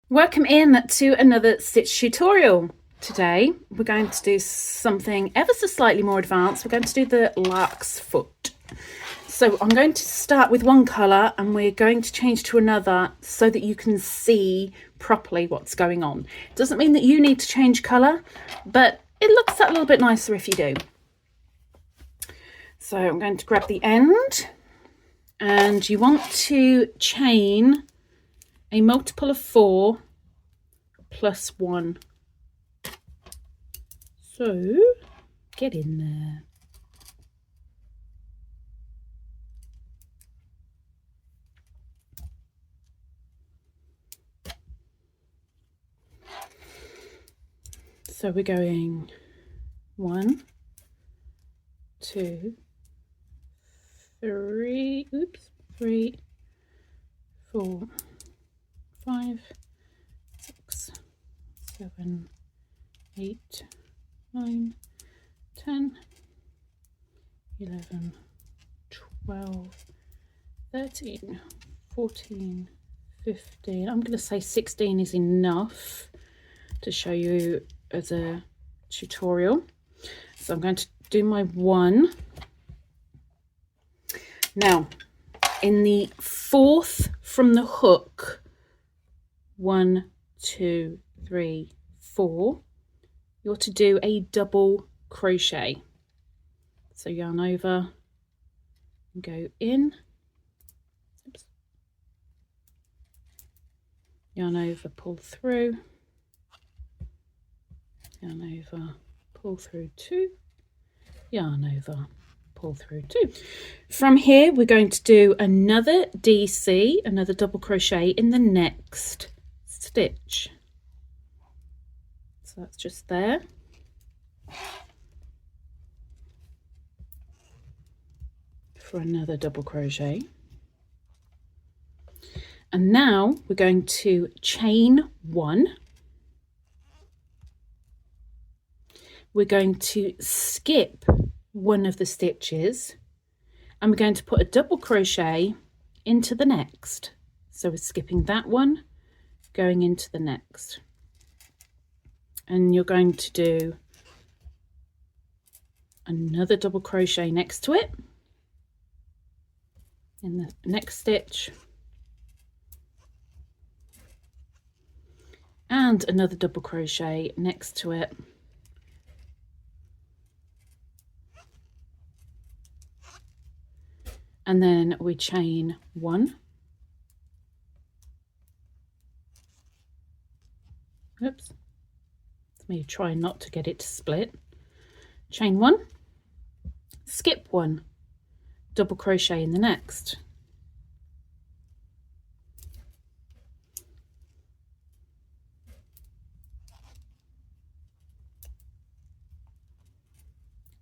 Welcome in to another stitch tutorial. Today we're going to do something ever so slightly more advanced. We're going to do the Larksfoot. So I'm going to start with one colour and we're going to change to another so that you can see properly what's going on. It doesn't mean that you need to change colour, but it looks a little bit nicer if you do. So I'm going to grab the end, and you want to chain a multiple of 4 plus 1. So get in there. So we're going 1, 2, 3, 3, 4, 5, 6, 7, 8, 9, 10, 11, 12, 13, 14, 15. I'm going to say 16 is enough to show you as a tutorial. So I'm going to do my 1. Now, in the 4th from the hook, 1, 2, 3, 4, you're to do a double crochet. So yarn over, go in, oops, yarn over, pull through, yarn over, pull through 2, yarn over, pull through 2. From here we're going to do another DC, another double crochet in the next stitch. So that's just there. For another double crochet. And now we're going to chain 1. We're going to skip one of the stitches and we're going to put a double crochet into the next. So we're skipping that one, going into the next, and you're going to do another double crochet next to it in the next stitch, and another double crochet next to it, and then we chain 1. Oops, it's me trying not to get it to split. Chain 1, skip 1, double crochet in the next,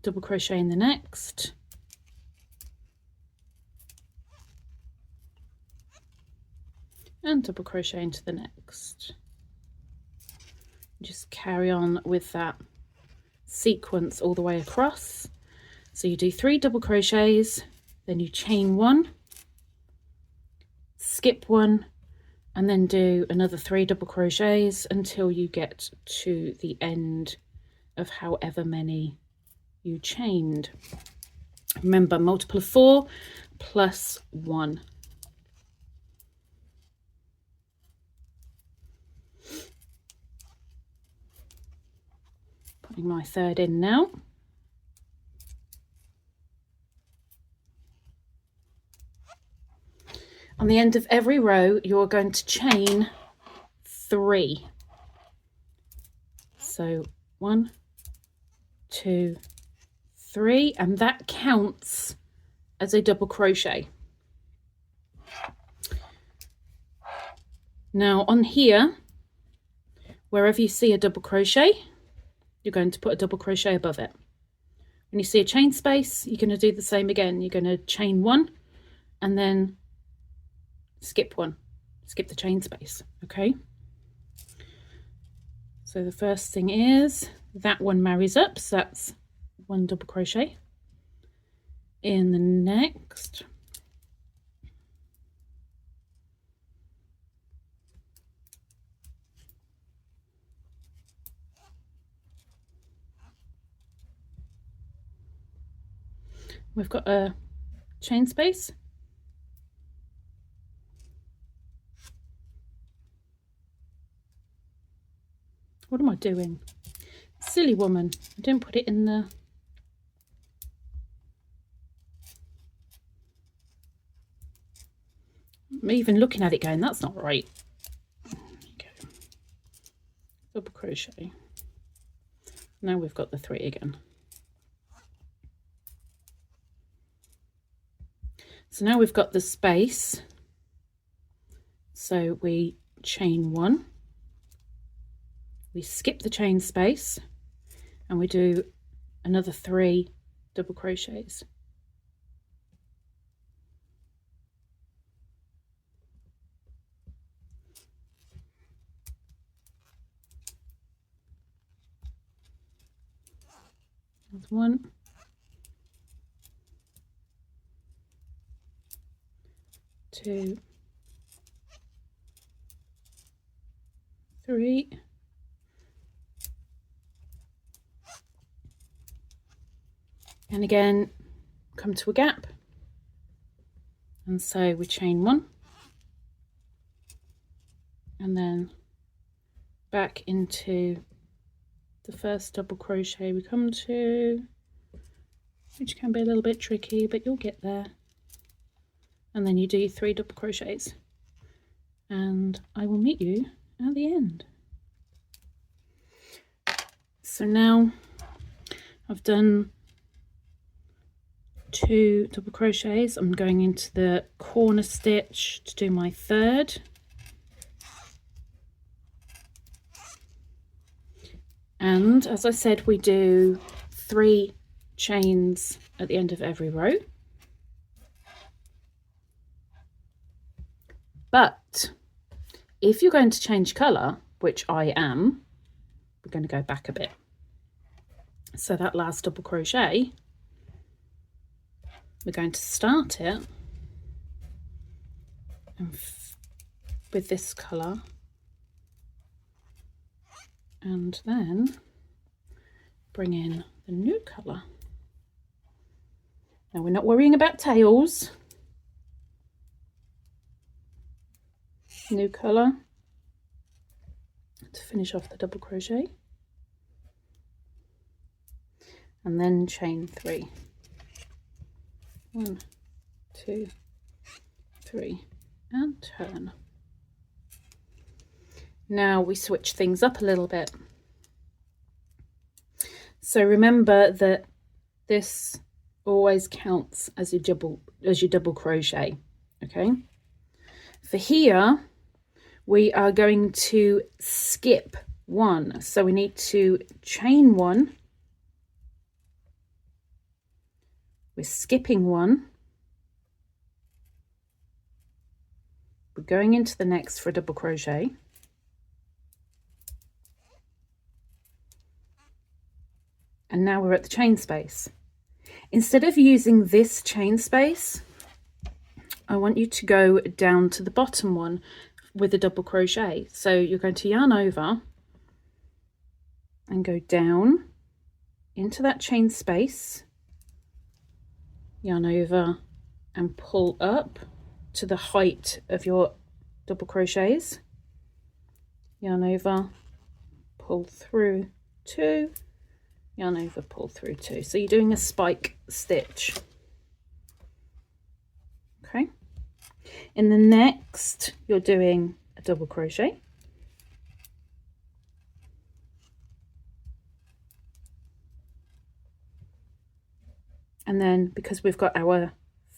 double crochet in the next, and double crochet into the next. Just carry on with that sequence all the way across. So you do 3 double crochets, then you chain 1, skip 1, and then do another 3 double crochets until you get to the end of however many you chained. Remember, multiple of 4 plus 1. Putting my 3rd in now. On the end of every row, you're going to chain 3. So 1, 2, 3, and that counts as a double crochet. Now on here, wherever you see a double crochet, you're going to put a double crochet above it. When you see a chain space, you're going to do the same again. You're going to chain 1 and then skip 1, skip the chain space. Okay, so the first thing is that one marries up, so that's 1 double crochet in the next, we've got a chain space. What am I doing? Silly woman, I didn't put it in the... I'm even looking at it going, that's not right. There you go. Double crochet. Now we've got the 3 again. So now we've got the space. So we chain 1. We skip the chain space and we do another 3 double crochets. That's 1, 2, 3, and again come to a gap, and so we chain 1 and then back into the first double crochet we come to, which can be a little bit tricky, but you'll get there. And then you do 3 double crochets, and I will meet you at the end. So now I've done 2 double crochets. I'm going into the corner stitch to do my 3rd. And as I said, we do 3 chains at the end of every row. But if you're going to change colour, which I am, we're going to go back a bit. So that last double crochet, we're going to start it and with this colour, and then bring in the new colour. Now we're not worrying about tails. New colour to finish off the double crochet, and then chain 3. 1, 2, 3, and turn. Now we switch things up a little bit. So remember that this always counts as your double crochet. Okay. For here, we are going to skip 1. So we need to chain 1. We're skipping 1. We're going into the next for a double crochet. And now we're at the chain space. Instead of using this chain space, I want you to go down to the bottom one with a double crochet. So you're going to yarn over and go down into that chain space, yarn over and pull up to the height of your double crochets, yarn over, pull through 2, yarn over, pull through 2. So you're doing a spike stitch. Okay. In the next, you're doing a double crochet. And then because we've got our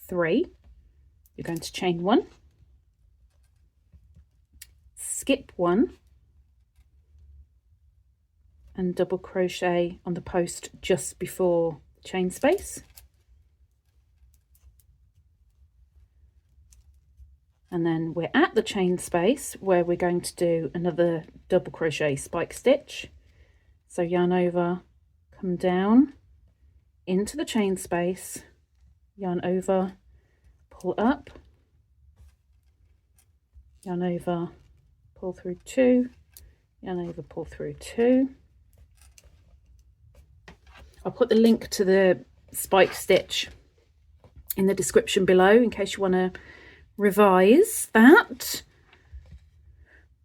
3, you're going to chain 1, skip 1, and double crochet on the post just before the chain space. And then we're at the chain space where we're going to do another double crochet spike stitch. So yarn over, come down into the chain space, yarn over, pull up, yarn over, pull through 2, yarn over, pull through 2. I'll put the link to the spike stitch in the description below in case you want to revise that.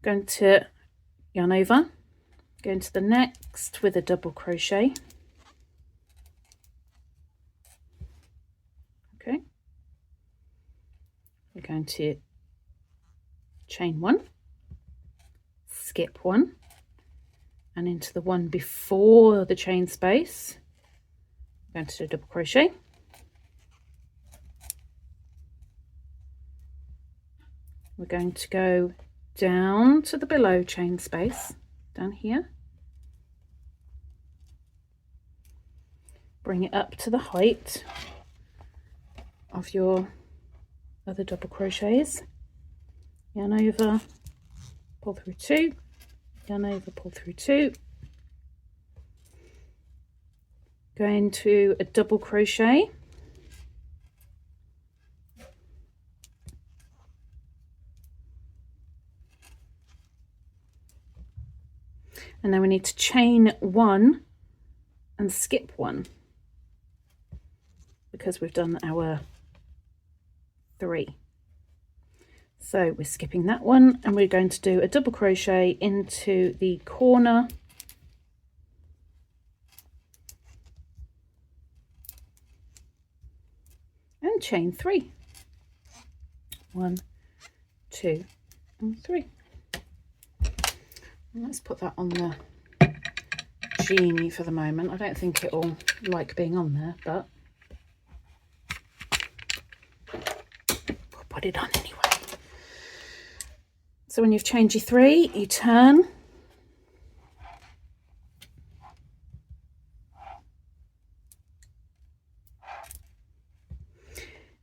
Going to yarn over, go into the next with a double crochet. Okay, we're going to chain one, skip one, and into the one before the chain space, I'm going to do a double crochet. We're going to go down to the below chain space, down here, bring it up to the height of your other double crochets, yarn over, pull through two, yarn over, pull through two, go into a double crochet, and then we need to chain one and skip one because we've done our 3. So we're skipping that one and we're going to do a double crochet into the corner and chain 3. 1, 2 and 3. Let's put that on the Beany for the moment. I don't think it'll like being on there, but we'll put it on anyway. So when you've chained your 3, you turn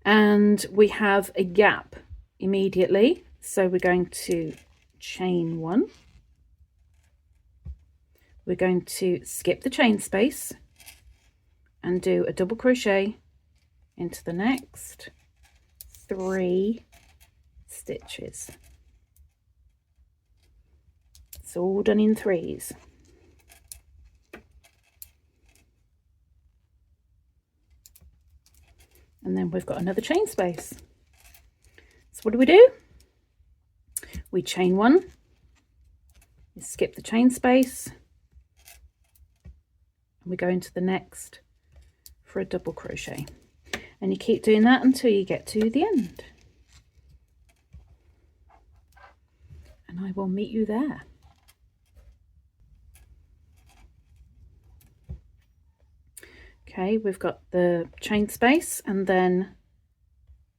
and we have a gap immediately. So we're going to chain 1. We're going to skip the chain space and do a double crochet into the next 3 stitches. It's all done in 3s. And then we've got another chain space. So what do? We chain 1, we skip the chain space, and we go into the next for a double crochet. And you keep doing that until you get to the end. And I will meet you there. Okay, we've got the chain space and then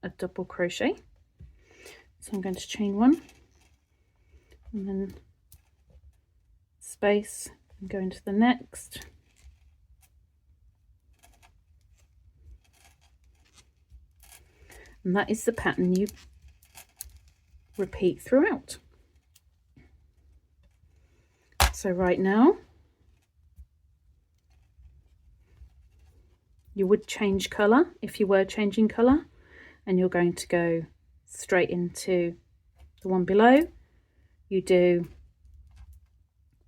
a double crochet. So I'm going to chain 1 and then space and go into the next. And that is the pattern you repeat throughout. So right now, you would change colour if you were changing colour, and you're going to go straight into the one below. You do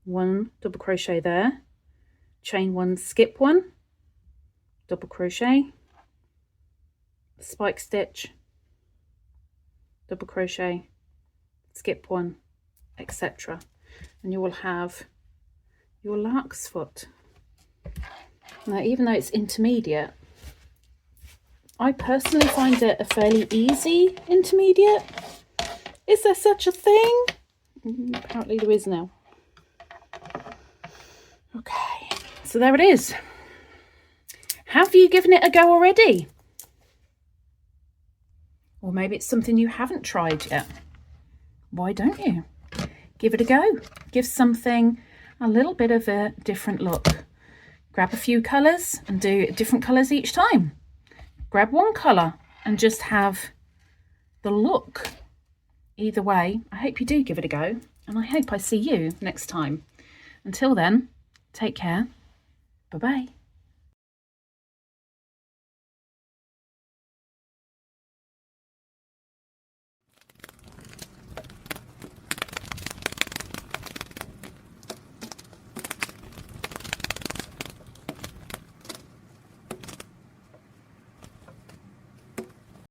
1 double crochet there, chain 1, skip 1, double crochet, spike stitch, double crochet, skip 1, etc. And you will have your Larksfoot. Now, even though it's intermediate, I personally find it a fairly easy intermediate. Is there such a thing? Apparently there is now. Okay, so there it is. Have you given it a go already? Or maybe it's something you haven't tried yet. Why don't you? Give it a go. Give something a little bit of a different look. Grab a few colours and do different colours each time. Grab one colour and just have the look. Either way, I hope you do give it a go, and I hope I see you next time. Until then, take care. Bye-bye.